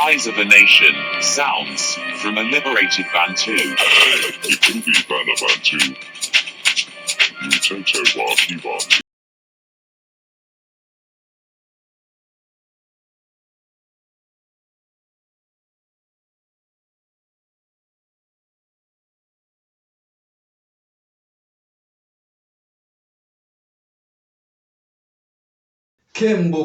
rise of a nation, sounds from a liberated Bantu. Yakubibanabantu. Mtoto wa Kiva.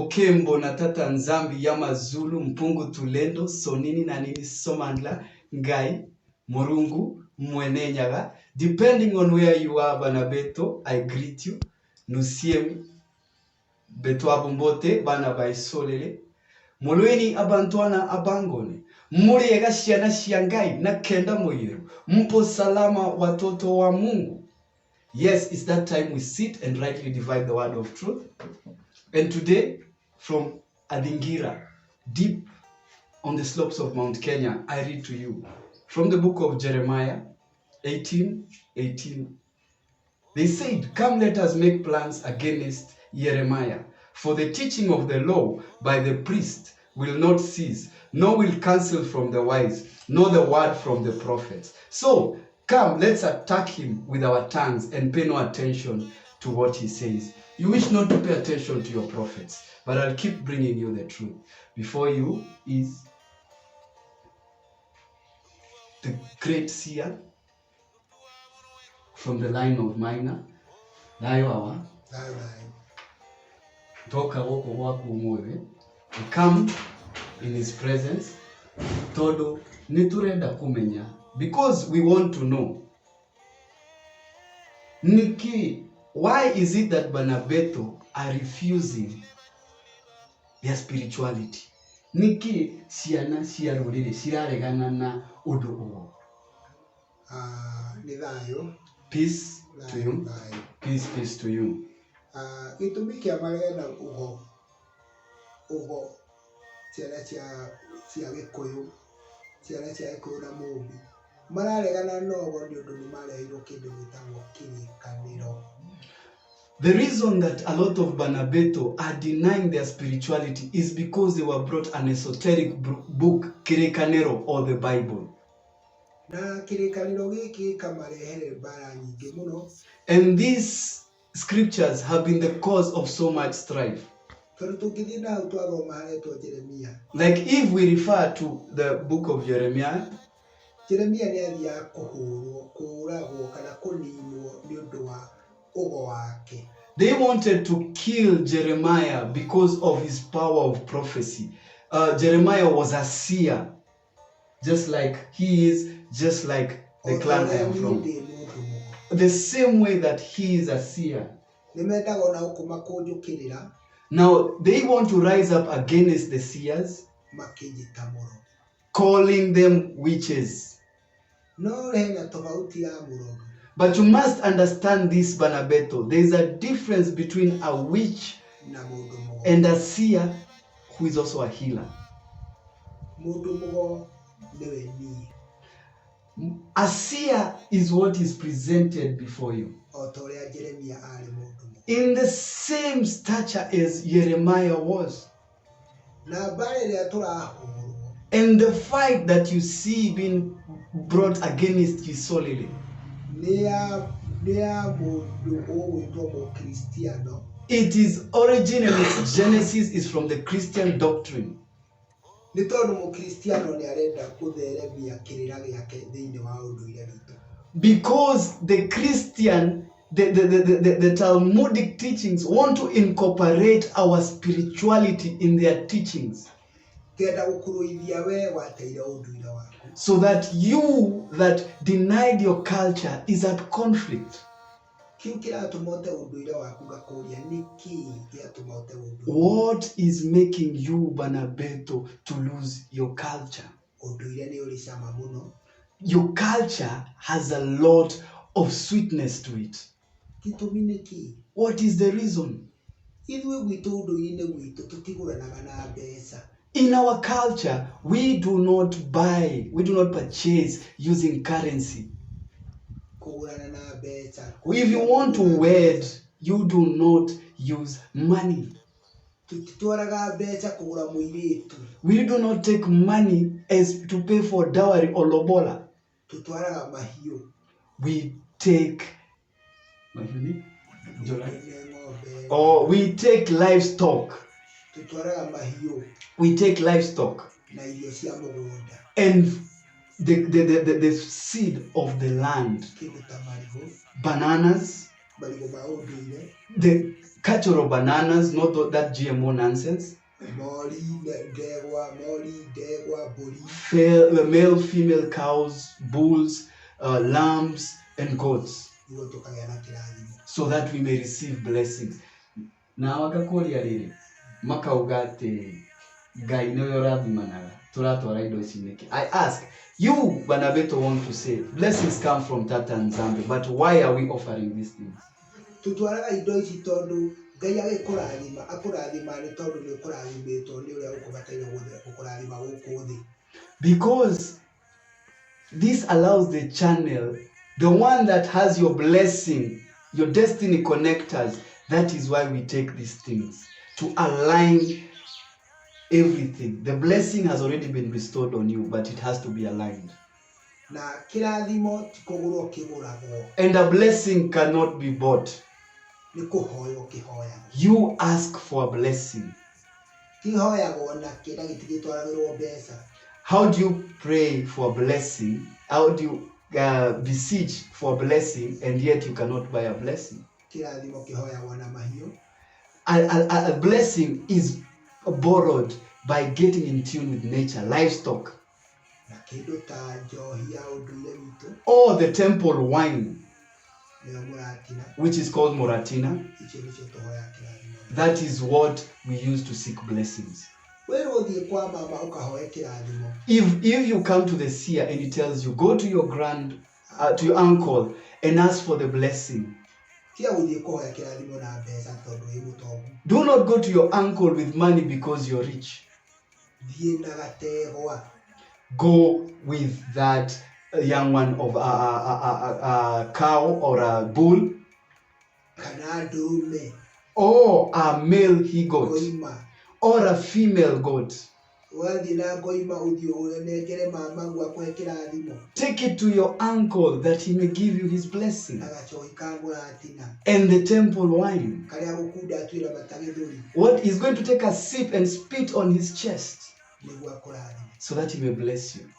Kembo na tata nzambi ya mazulu mpungu tulendo sonini na nini somandla ngai morungu mwenenyaga. Depending on where you are bana beto, I greet you. Nusiem beto abumbote bana baisolele. Molweni abantuana abangone. Muri ega shiana shiangai na kenda moyiru. Mpo salama watoto wa Mungu. Yes, it's that time we sit and rightly divide the word of truth. And today, from Adingira, deep on the slopes of Mount Kenya, I read to you from the book of Jeremiah 18:18. They said, "Come, let us make plans against Jeremiah, for the teaching of the law by the priest will not cease, nor will counsel from the wise, nor the word from the prophets." So, come, let's attack him with our tongues and pay no attention to what he says. You wish not to pay attention to your prophets, but I'll keep bringing you the truth. Before you is the great seer from the line of Minor. Nayo toka woko wako umwe. We come in his presence. Todo niturenda kumenya, because we want to know. Niki, why is it that Banabeto are refusing their spirituality? Niki siana siarulile siraregana na odo. Peace to you. Peace to you. Itumikia marena ugo tiara Agikuyu na mubi mararegana no ndio ndu mareiro kindu gitagwo kirikaniro. The reason that a lot of Banabeto are denying their spirituality is because they were brought an esoteric book, Kirikanero, or the Bible. And these scriptures have been the cause of so much strife. Like if we refer to the book of Jeremiah, they wanted to kill Jeremiah because of his power of prophecy. Jeremiah was a seer, just like he is, just like the clan I am from. The same way that he is a seer. Now, they want to rise up against the seers, calling them witches. But you must understand this, Banabeto. There is a difference between a witch and a seer who is also a healer. A seer is what is presented before you, in the same stature as Jeremiah was. And the fight that you see being brought against his solely, it is originally, Genesis is from the Christian doctrine. Because the Christian, the Talmudic teachings want to incorporate our spirituality in their teachings, so that you that denied your culture is at conflict. What is making you, Banabeto, to lose your culture? Your culture has a lot of sweetness to it. What is the reason? In our culture, we do not purchase using currency. If you want to wed, you do not use money. tutitwaraga mbeca kugura muiritu. We do not take money as to pay for dowry or lobola. Tutwaraga mahiu. We take or we take livestock. Tutwaraga mahiu. We take livestock Na irio cia mugunda. and the seed of the land, bananas, the cultural bananas, not that GMO nonsense. Male, female cows, bulls, lambs, and goats, so that we may receive blessings. Now, I ask, you, Banabeto, want to say, blessings come from Tata and Zambia, but why are we offering these things? Because this allows the channel, the one that has your blessing, your destiny connectors. That is why we take these things, to align everything. The blessing has already been bestowed on you, but it has to be aligned. And a blessing cannot be bought. You ask for a blessing. How do you pray for a blessing? How do you beseech for a blessing, and yet you cannot buy a blessing? A blessing is borrowed by getting in tune with nature, livestock, or the temple wine, which is called moratina. That is what we use to seek blessings. If you come to the seer and he tells you, go to your to your uncle and ask for the blessing, do not go to your uncle with money because you're rich. Go with that young one of a cow or a bull, or a male he-goat, or a female goat. Take it to your uncle that he may give you his blessing. And the temple wine, what he's going to take a sip and spit on his chest, so that he may bless you.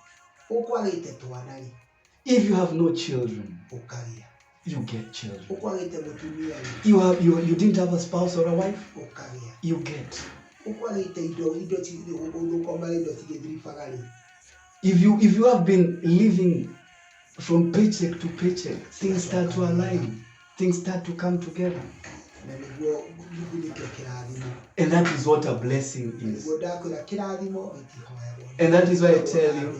If you have no children, you get children. You didn't have a spouse or a wife, you get. If you have been living from paycheck to paycheck, things start to align, things start to come together. And that is what a blessing is. And that is why I tell you,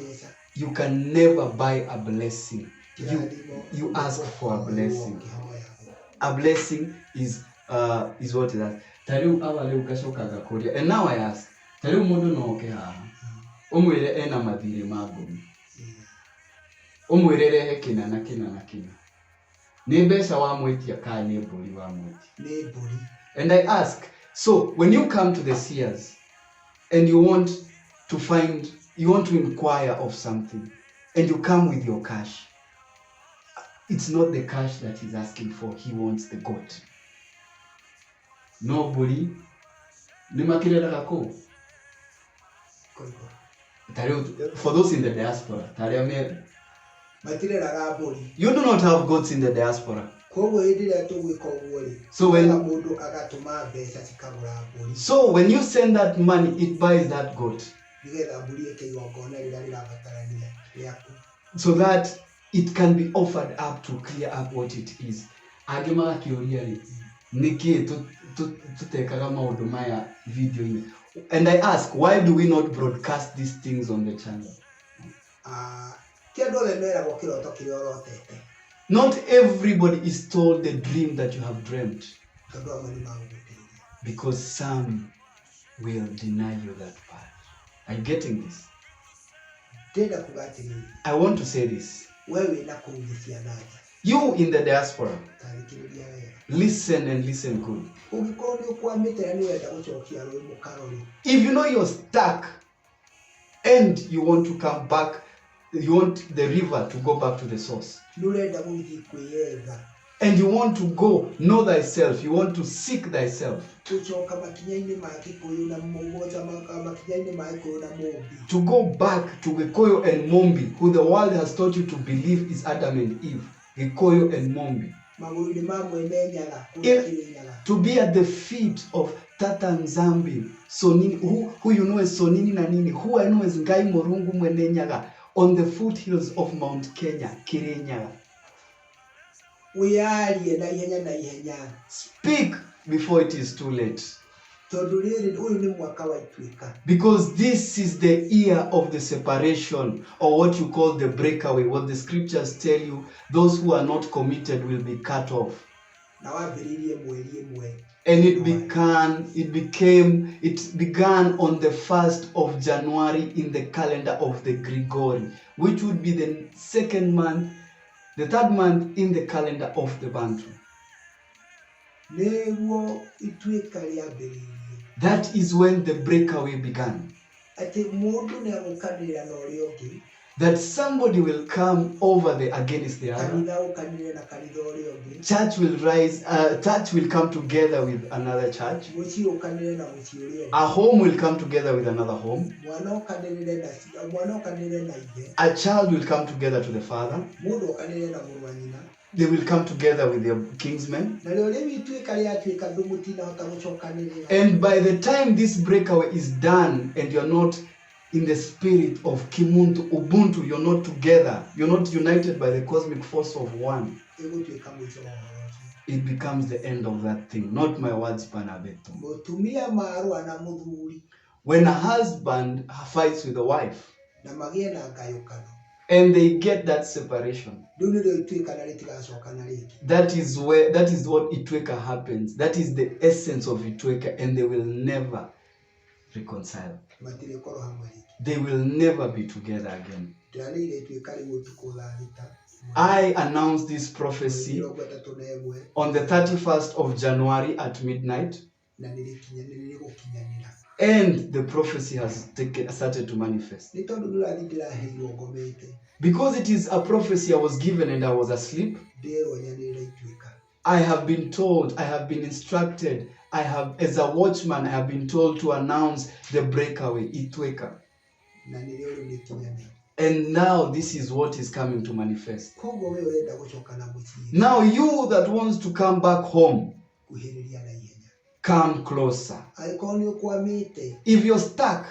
you can never buy a blessing. You ask for a blessing. A blessing is what is that. And now I ask, and I ask, so when you come to the seers and you want to inquire of something, and you come with your cash, it's not the cash that he's asking for, he wants the goat. Nobody. For those in the diaspora, you do not have goats in the diaspora. So when you send that money, it buys that goat, so that it can be offered up to clear up what it is. And I ask, why do we not broadcast these things on the channel? Not everybody is told the dream that you have dreamt, because some will deny you that part. Are you getting this? I want to say this. You in the diaspora, tarikiriria wega listen and listen good. ungikorwo ni ukwamite na ni wenda gucokia rwi mukarori If you know you're stuck and you want to come back, you want the river to go back to the source, nurenda guthi kwiyetha and you want to go know thyself, you want to seek thyself, gucoka makinya-ini ma Gikuyu na mugoca makinya-ini ma Gikuyu na Mumbi, to go back to Gikoyo and Mombi, who the world has taught you to believe is Adam and Eve. Gikoyo and Mombi. maguru-ini ma Mwene Nyaga kuria Kirinyaga, To be at the feet of Tata Nzambi, Sonini, who you know as Sonini na nini, who I know as Ngai Morungu Mwene Nyaga, on the foothills of Mount Kenya, Kirinyaga. wiyarie na ihenya Speak before it is too late. tondu riri uyu ni mwaka wa Ituika, Because this is the year of the separation, or what you call the breakaway. What the scriptures tell you, those who are not committed will be cut off. na wambiririe mweri imwe And it began on the 1st of January in the calendar of the Gregory, which would be the third month in the calendar of the Bantu. niguo Ituika riambiririe That is when the breakaway began. ati mundu ni agukanirira na uria ungi That somebody will come over against the other. kanitha ukanire na kanitha uria ungi Church will rise, church will come together with another church. mucii ukanire na mucii uria ungi A home will come together with another home. mwana ukanire na ithe A child will come together to the father. mundu ukanire na muru wa nyina They will come together with their kinsmen. na rĩu rĩu Ituika riatuika ndu mutinahota gucokanirira And by the time this breakaway is done and you're not in the spirit of Kimuntu, Ubuntu, you're not together, you're not united by the cosmic force of one, igutuika mwico wa uhoro ucio it becomes the end of that thing. Not my words, Panabeto. mutumia marua na muthuri When a husband fights with a wife na magie na ngayukano and they get that separation, rĩu nĩrĩo Ituika na rĩtigacokana rĩngĩ that is what Ituika happens. That is the essence of Ituika, and they will never reconcile. matirĩkorwo hamwe rĩngĩ They will never be together again. ndĩranĩire Ituika rĩu ũtukũ thaa thita I announced this prophecy 31 on the 31st of January at midnight, na nĩrĩgũkinyanĩra and the prophecy has started to manifest. nĩ tondũ nĩũrathi ndĩraheirwo ngomete Because it is a prophecy I was given and I was asleep, ndĩrwo nyanĩrĩra Ituika I have been told, I have been instructed, as a watchman, I have been told to announce the breakaway, Ituika. na nĩrĩo rĩu nĩkinyanĩra And now this is what is coming to manifest. koguo we ũrenda gũcokana mũciĩ Now you that wants to come back home, kuhĩrĩria na ihenya come closer. angĩkorwo nĩ ũkwamĩte If you're stuck,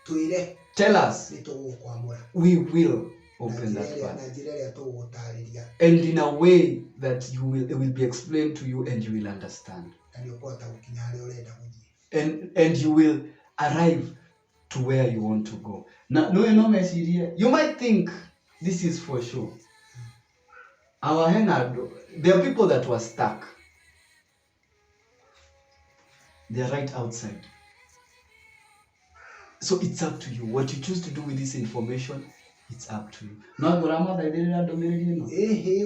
twĩre tell us. nĩ tũgũkwamũra We will na open that njĩra path. ĩrĩa tũgũgũtarĩria And in a way that it will be explained to you and you will understand. na nĩ ũkũhota gũkinya harĩa ũrenda gũthiĩ And you will arrive to where you want to go. Now, you might think this is for sure. There are people that were stuck. They're right outside. So it's up to you. What you choose to do with this information, it's up to you. ĩhĩ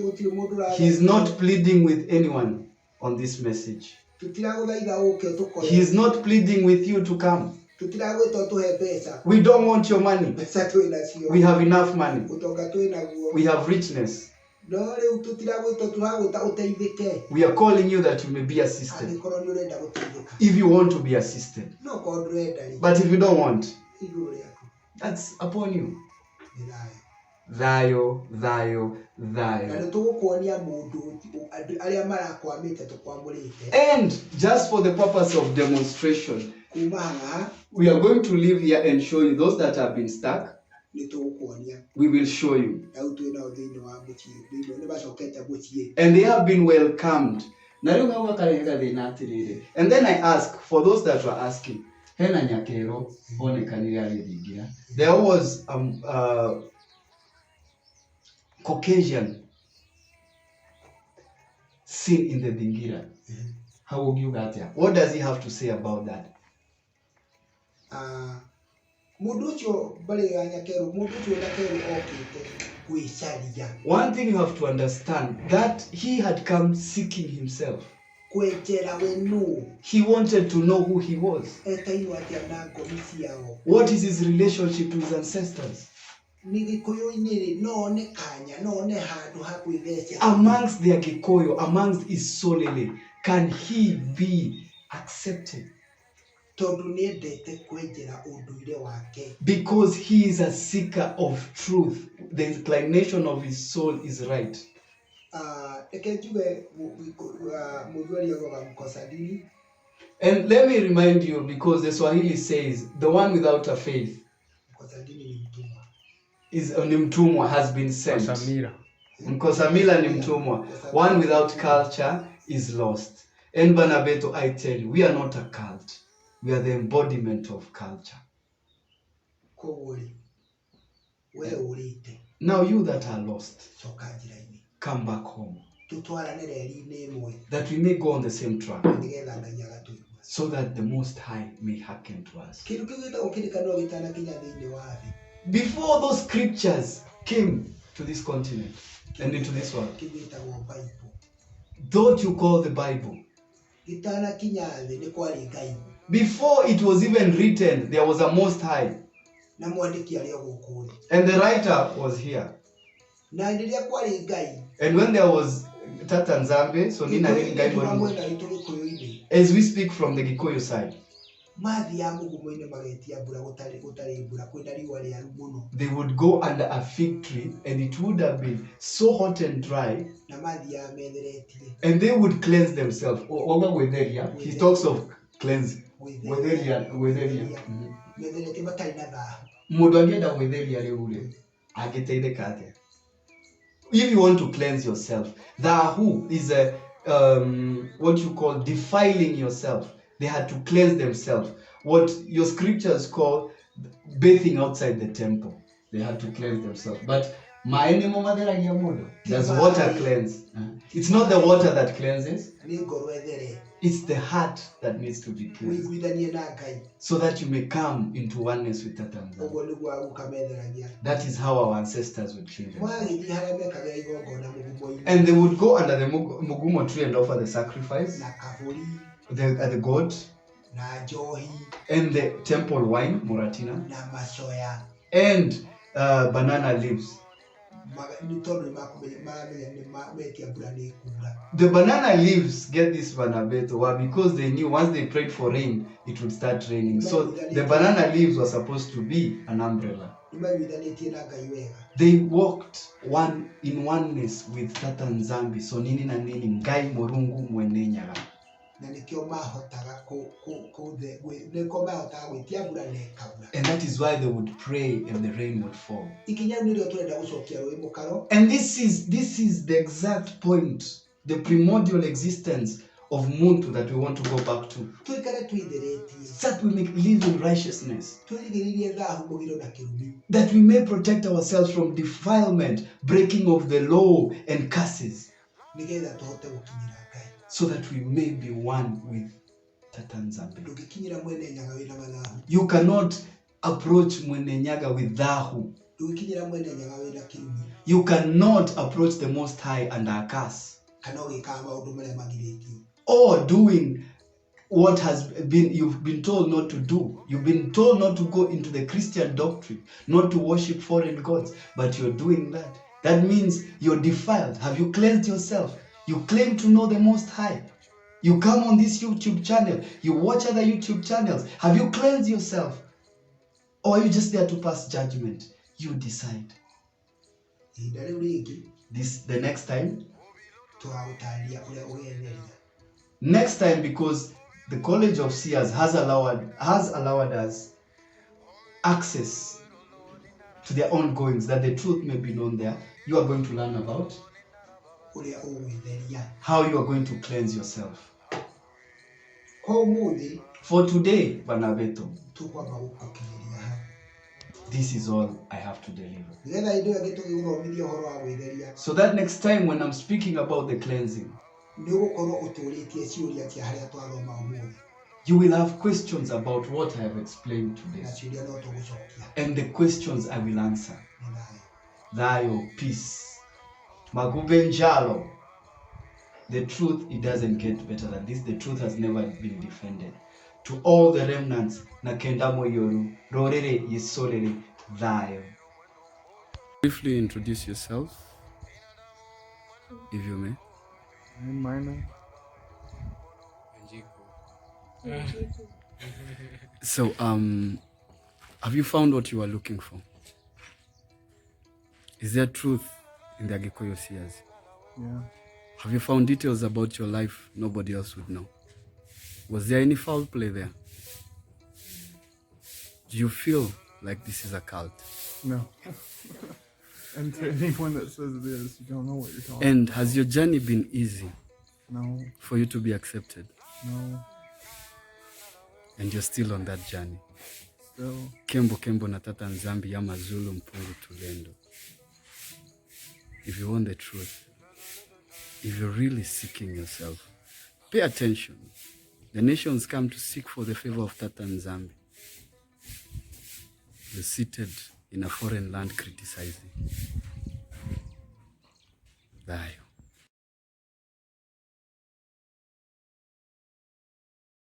gũtirĩ mũndũ He's not pleading with anyone on this message. tũtiragũthaitha ũke ũtũkore He's not pleading with you to come. tũtiragwĩta ũtũhe mbeca We don't want your money. mbeca twĩ nacio We have enough money. ũtonga twĩ naguo We have richness. no rĩu tũtiragwĩta tũragwĩta ũteithĩke We are calling you that you may be assisted. angĩkorwo nĩ ũrenda gũteithĩka If you want to be assisted. no korwo ndũrenda rĩ But if you don't want, igũrũ rĩaku that's upon you. nĩ thayũ Thayo, thayo, na thayo. nĩ tũgũkuonia mũndũ andũ arĩa marakwamĩte tũkwamũrĩte And just for the purpose of demonstration, kuma haha we are going to live here and show you those that have been stuck. nĩ tũgũkuonia We will show you. na rĩu twĩ nao thĩinĩ wa mũciĩ thĩinĩ nĩ macokete mũciĩ And they have been welcomed. And then I ask, for those that were asking, there was Caucasian seen in the Dingira. How would you get there? What does he have to say about that? Mundu ucio bari ganyakeru mundu ucio ndakeru okite kwicaria. One thing you have to understand that he had come seeking himself. Kwejera we no. He wanted to know who he was. Etaino atia na ngomi ciao. What is his relationship to his ancestors? Nigikuyu-inĩ none kanya none handu ha kwĩthecia. Amongst the Agikuyu, amongst his solely, can he be accepted? Tondu nĩendete kwenjera ũndũire wake. Because he is a seeker of truth. The inclination of his soul is right. And let me remind you, because the Swahili says, the one without a faith is mtumwa, has been sent. Mkosamila ni mtumwa. One without culture is lost. And Banabeto, I tell you, we are not a cult. We are the embodiment of culture. Now you that are lost, come back home. That we may go on the same track. So that the Most High may hearken to us. Before those scriptures came to this continent and into this world, don't you call the Bible? Before it was even written, there was a Most High. And the writer was here. And when there was Tatanzambe, so as we speak from the Gikuyu side, they would go under a fig tree and it would have been so hot and dry, and they would cleanse themselves. He talks of cleansing. If you want to cleanse yourself, Dahu is a what you call defiling yourself. They had to cleanse themselves. What your scriptures call bathing outside the temple. They had to cleanse themselves. But does water cleanse? It's not the water that cleanses. It's the heart that needs to be cleansed. So that you may come into oneness with Tatanzam. That is how our ancestors would cleanse themselves. And they would go under the mugumo tree and offer the sacrifice, the goat, and the temple wine, Muratina, and banana leaves. The banana leaves get this banabeto because they knew once they prayed for rain, it would start raining. So the banana leaves were supposed to be an umbrella. They walked in oneness with Tatanzambi. So nini na nini ngai morungu mwenenyaga. And that is why they would pray and the rain would fall. And this is the exact point, the primordial existence of Muntu that we want to go back to. That we may live in righteousness. That we may protect ourselves from defilement, breaking of the law and curses. So that we may be one with Tatanzambe. You cannot approach Mwenenyaga with Dahu. You cannot approach the Most High under a curse. Or doing what you've been told not to do. You've been told not to go into the Christian doctrine, not to worship foreign gods, but you're doing that. That means you're defiled. Have you cleansed yourself? You claim to know the Most High. You come on this YouTube channel. You watch other YouTube channels. Have you cleansed yourself? Or are you just there to pass judgment? You decide. The next time. Next time, because the College of Seers has allowed us access to their ongoings, that the truth may be known there. You are going to learn about how you are going to cleanse yourself. For today, Banabeto, this is all I have to deliver. So that next time when I'm speaking about the cleansing, You will have questions about what I have explained today. nachiria no tugucokia And the questions I will answer. nĩ thayũ Thayo, peace. Magubenjalo. The truth, it doesn't get better than this. The truth has never been defended. To all the remnants, Nakendamo Yoru, Rorere Yesorere, Thayo. Briefly introduce yourself, if you may. I'm minor. So, have you found what you are looking for? Is there truth in the Agikuyu seers? Yeah. Have you found details about your life nobody else would know? Was there any foul play there? Do you feel like this is a cult? No. And to anyone that says it is, you don't know what you're talking And has your journey been easy No. for you to be accepted? No. And you're still on that journey. Still. Kembo kembo na tata nzambi ya mazulu mpungu tulendo. If you want the truth, if you're really seeking yourself, pay attention. The nations come to seek for the favor of Tata Nzambi. You're seated in a foreign land criticizing. Bye.